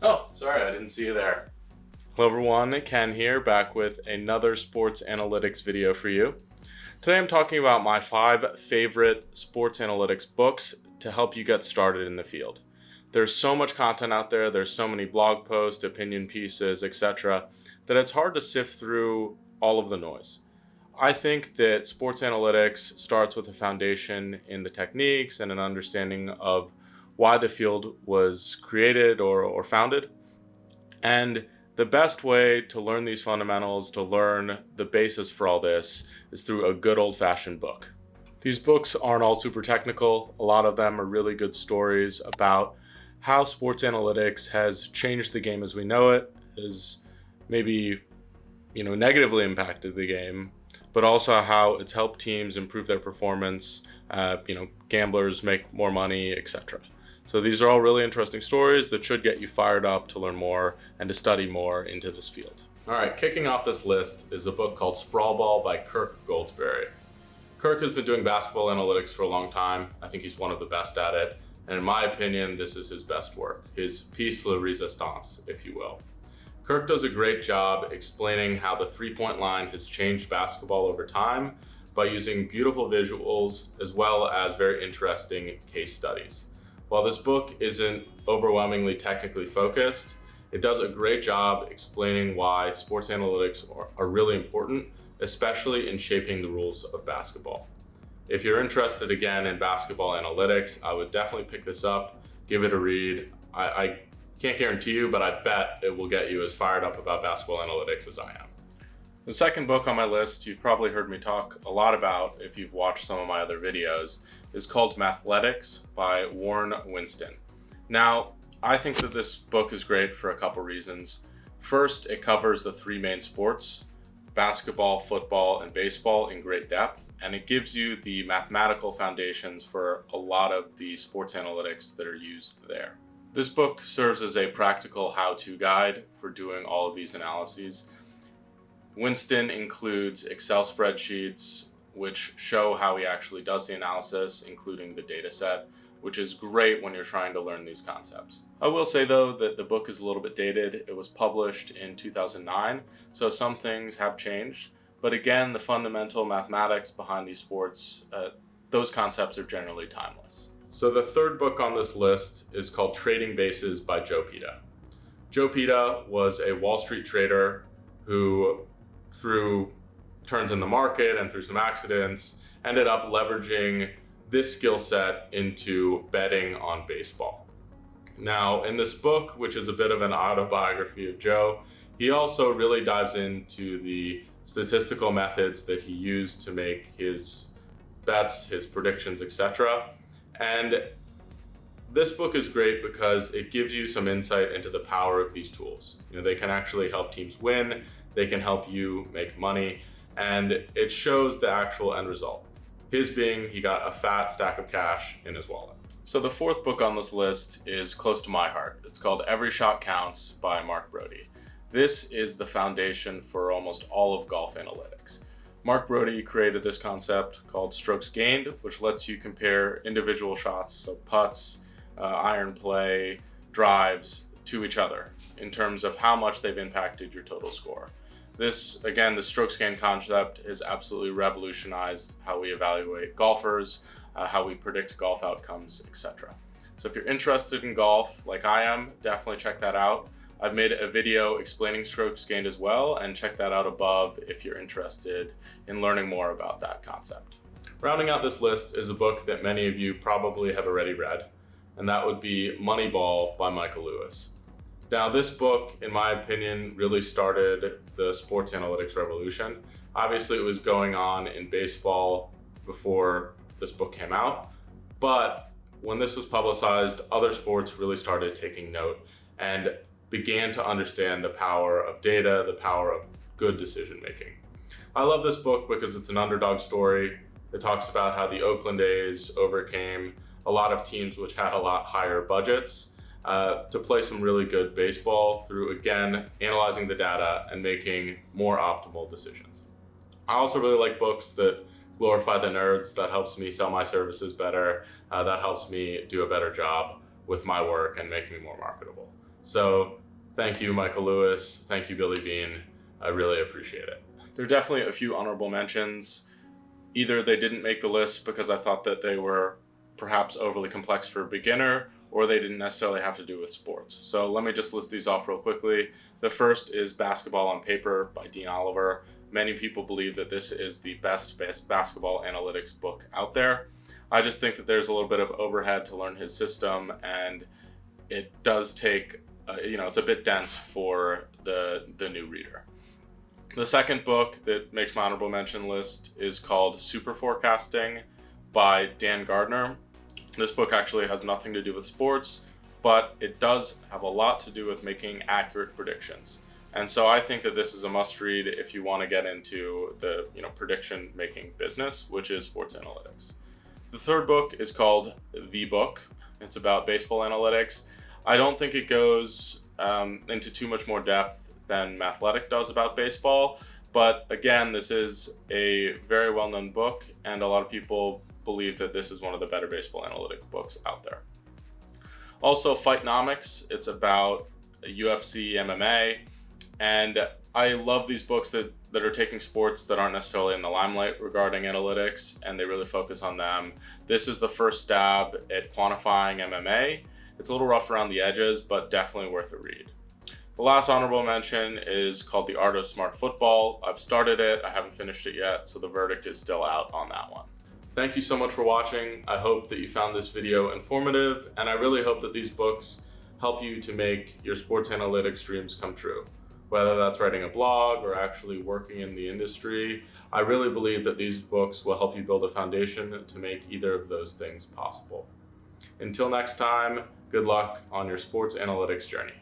Oh, sorry, I didn't see you there. Hello everyone, Ken here, back with another sports analytics video for you. Today I'm talking about my 5 favorite sports analytics books to help you get started in the field. There's so much content out there, there's so many blog posts, opinion pieces, etc., that it's hard to sift through all of the noise. I think that sports analytics starts with a foundation in the techniques and an understanding of why the field was created or founded. And the best way to learn these fundamentals, to learn the basis for all this, is through a good old-fashioned book. These books aren't all super technical. A lot of them are really good stories about how sports analytics has changed the game as we know it, has maybe negatively impacted the game, but also how it's helped teams improve their performance, gamblers make more money, etc. So these are all really interesting stories that should get you fired up to learn more and to study more into this field. All right, kicking off this list is a book called Sprawl Ball by Kirk Goldsberry. Kirk has been doing basketball analytics for a long time. I think he's one of the best at it. And in my opinion, this is his best work, his piece de resistance, if you will. Kirk does a great job explaining how the three-point line has changed basketball over time by using beautiful visuals as well as very interesting case studies. While this book isn't overwhelmingly technically focused, it does a great job explaining why sports analytics are really important, especially in shaping the rules of basketball. If you're interested again in basketball analytics, I would definitely pick this up, give it a read. I can't guarantee you, but I bet it will get you as fired up about basketball analytics as I am. The second book on my list, you've probably heard me talk a lot about if you've watched some of my other videos, is called Mathletics by Warren Winston. Now, I think that this book is great for a couple reasons. First, it covers the 3 main sports, basketball, football, and baseball in great depth, and it gives you the mathematical foundations for a lot of the sports analytics that are used there. This book serves as a practical how-to guide for doing all of these analyses. Winston includes Excel spreadsheets which show how he actually does the analysis, including the data set, which is great when you're trying to learn these concepts. I will say though that the book is a little bit dated. It was published in 2009, so some things have changed. But again, the fundamental mathematics behind these sports, those concepts are generally timeless. So the third book on this list is called Trading Bases by Joe Pita. Joe Pita was a Wall Street trader who, through turns in the market and through some accidents, ended up leveraging this skill set into betting on baseball. Now, in this book, which is a bit of an autobiography of Joe, he also really dives into the statistical methods that he used to make his bets, his predictions, etc. And this book is great because it gives you some insight into the power of these tools. They can actually help teams win, they can help you make money, and it shows the actual end result. His being, he got a fat stack of cash in his wallet. So the fourth book on this list is close to my heart. It's called Every Shot Counts by Mark Brody. This is the foundation for almost all of golf analytics. Mark Brody created this concept called strokes gained, which lets you compare individual shots, so putts, iron play, drives, to each other in terms of how much they've impacted your total score. This, again, the strokes gained concept has absolutely revolutionized how we evaluate golfers, how we predict golf outcomes, etc. So if you're interested in golf, like I am, definitely check that out. I've made a video explaining strokes gained as well, and check that out above if you're interested in learning more about that concept. Rounding out this list is a book that many of you probably have already read, and that would be Moneyball by Michael Lewis. Now, this book, in my opinion, really started the sports analytics revolution. Obviously, it was going on in baseball before this book came out, but when this was publicized, other sports really started taking note and began to understand the power of data, the power of good decision making. I love this book because it's an underdog story. It talks about how the Oakland A's overcame a lot of teams which had a lot higher budgets to play some really good baseball through, again, analyzing the data and making more optimal decisions. I also really like books that glorify the nerds. That helps me sell my services better. That helps me do a better job with my work and make me more marketable. So thank you, Michael Lewis. Thank you, Billy Bean. I really appreciate it. There are definitely a few honorable mentions. Either they didn't make the list because I thought that they were perhaps overly complex for a beginner, or they didn't necessarily have to do with sports. So let me just list these off real quickly. The first is Basketball on Paper by Dean Oliver. Many people believe that this is the best basketball analytics book out there. I just think that there's a little bit of overhead to learn his system, and it does take, it's a bit dense for the new reader. The second book that makes my honorable mention list is called Super Forecasting by Dan Gardner. This book actually has nothing to do with sports, but it does have a lot to do with making accurate predictions. And so I think that this is a must read if you want to get into the prediction making business, which is sports analytics. The third book is called The Book. It's about baseball analytics. I don't think it goes into too much more depth than Mathletics does about baseball, but again, this is a very well-known book, and a lot of people believe that this is one of the better baseball analytic books out there. Also, Fightnomics, it's about UFC, MMA, and I love these books that are taking sports that aren't necessarily in the limelight regarding analytics, and they really focus on them. This is the first stab at quantifying MMA. It's a little rough around the edges, but definitely worth a read. The last honorable mention is called The Art of Smart Football. I've started it, I haven't finished it yet, so the verdict is still out on that one. Thank you so much for watching. I hope that you found this video informative, and I really hope that these books help you to make your sports analytics dreams come true. Whether that's writing a blog or actually working in the industry, I really believe that these books will help you build a foundation to make either of those things possible. Until next time, good luck on your sports analytics journey.